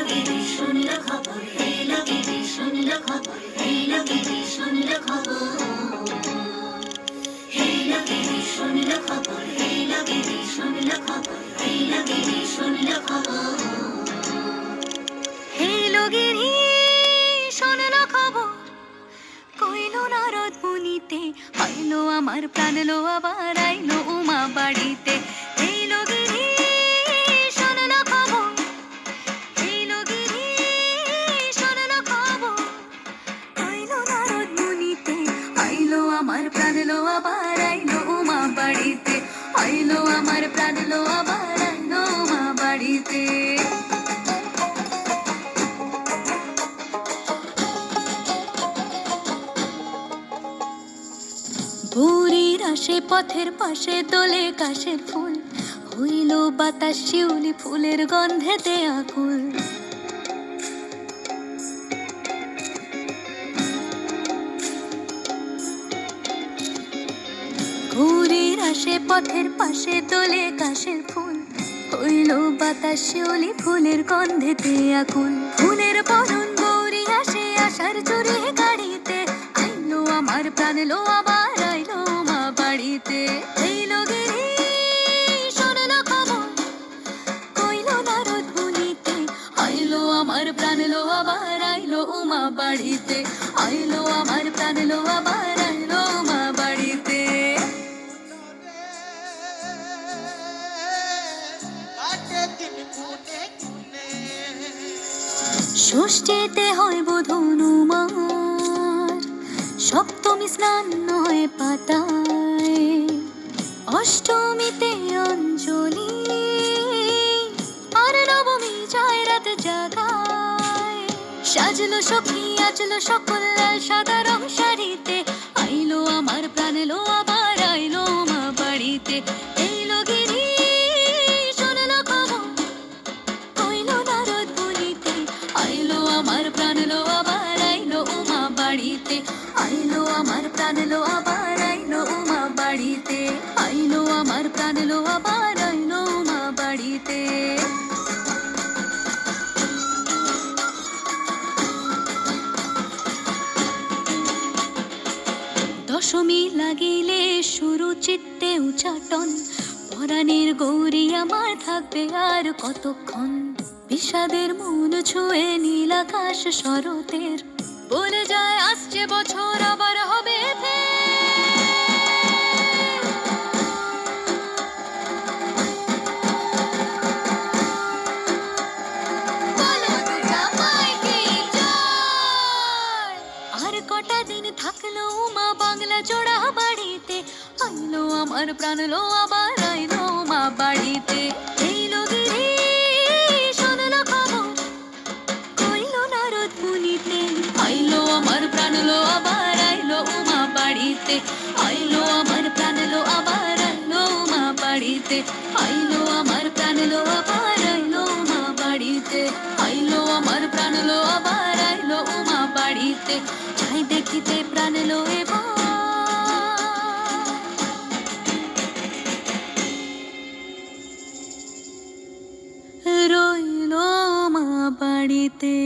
গিরি শুনল খবর, এলো গিরি শুনল খবর, এলো গিরি শুনল খবর, এলো গিরি শুনল খবর, এলো গিরি শুনল খবর, এলো গিরি শুনল খবর, এলো গিরি শুনল খবর, কইল নারদ মুনিতে, আইলো আমার প্রাণ লো আবার আইলো উমা বাড়িতে, এলো গিরি শুনল খবর, এলো গিরি শুনল খবর, কইলো নারদ মুনিতে, আইলো আমার প্রাণ লো আবার আইলো উমা বাড়িতে, আইলো আমার প্রাণ লো আবার আইলো উমা বাড়িতে। ভোরের আসে পথের পাশে দোলে কাশের ফুল, হইল বাতাস শিউলি ফুলের গন্ধেতে আকুল, ভোরের আসে পথের পাশে দোলে কাশের ফুল, হইল বাতাস শিউলি ফুলের গন্ধেতে আকুল, ফুলের বরণ গৌরী আসে আশার জোরে গাড়িতে, আইলো আমার প্রাণ লো আবার আইলো মা বাড়িতে, এইলো গিরি শুনল খবর, কইলো নারদ মুনিতে, আইলো আমার প্রাণ লো আবার আইলো উমা বাড়িতে, আইলো আমার প্রাণ লো আবার আইলো উমা বাড়িতে। ষষ্ঠীতে হয় বোধনুমার, সপ্তমী স্নান নয় পাতায়, অষ্টমীতে অঞ্জলি, আর নবমী যায় রাত জাগায়, সাজলো সখী আজলো সকল লাল সাদা রং শাড়িতে, আইলো আমার প্রাণ লো আবার আইলো মা বাড়িতে, এইলো গিরি শুনল খবর, কইলো নারদ মুনিতে, আইলো আমার প্রাণ লো আবার আইলো উমা বাড়িতে, আইলো আমার প্রাণ লো আবার আইলো উমা বাড়িতে, আইলো আমার প্রাণ লো আবার আইলো উমা বাড়িতে। দশমী লাগিলে শুরু চিত্তে উচাটন, পরাণের গৌরী আমার থাকবে আর কতক্ষণ, বিষাদের মন ছুঁয়ে নীল আকাশ শরতের, বলে যায় আসছে বছর আবার হবে আর কটা দিন থাকলো মা বাংলা জোড়া বাড়িতে, আইলো আমার প্রাণ লো আবার আইলো মা বাড়িতে, এইলো গিরি শুনল খবর, কইলো নারদ মুনিতে, আইলো আমার প্রাণ লো আবার আইলো উমা বাড়িতে, আইলো আমার প্রাণ লো আবার আইলো উমা বাড়িতে, আইলো আমার প্রাণ লো আবার আইলো উমা বাড়িতে, আইলো আমার প্রাণ লো আবার আইলো উমা বাড়িতে, যাই দেখিতে প্রাণ লো এবার রইলো মা বাড়িতে।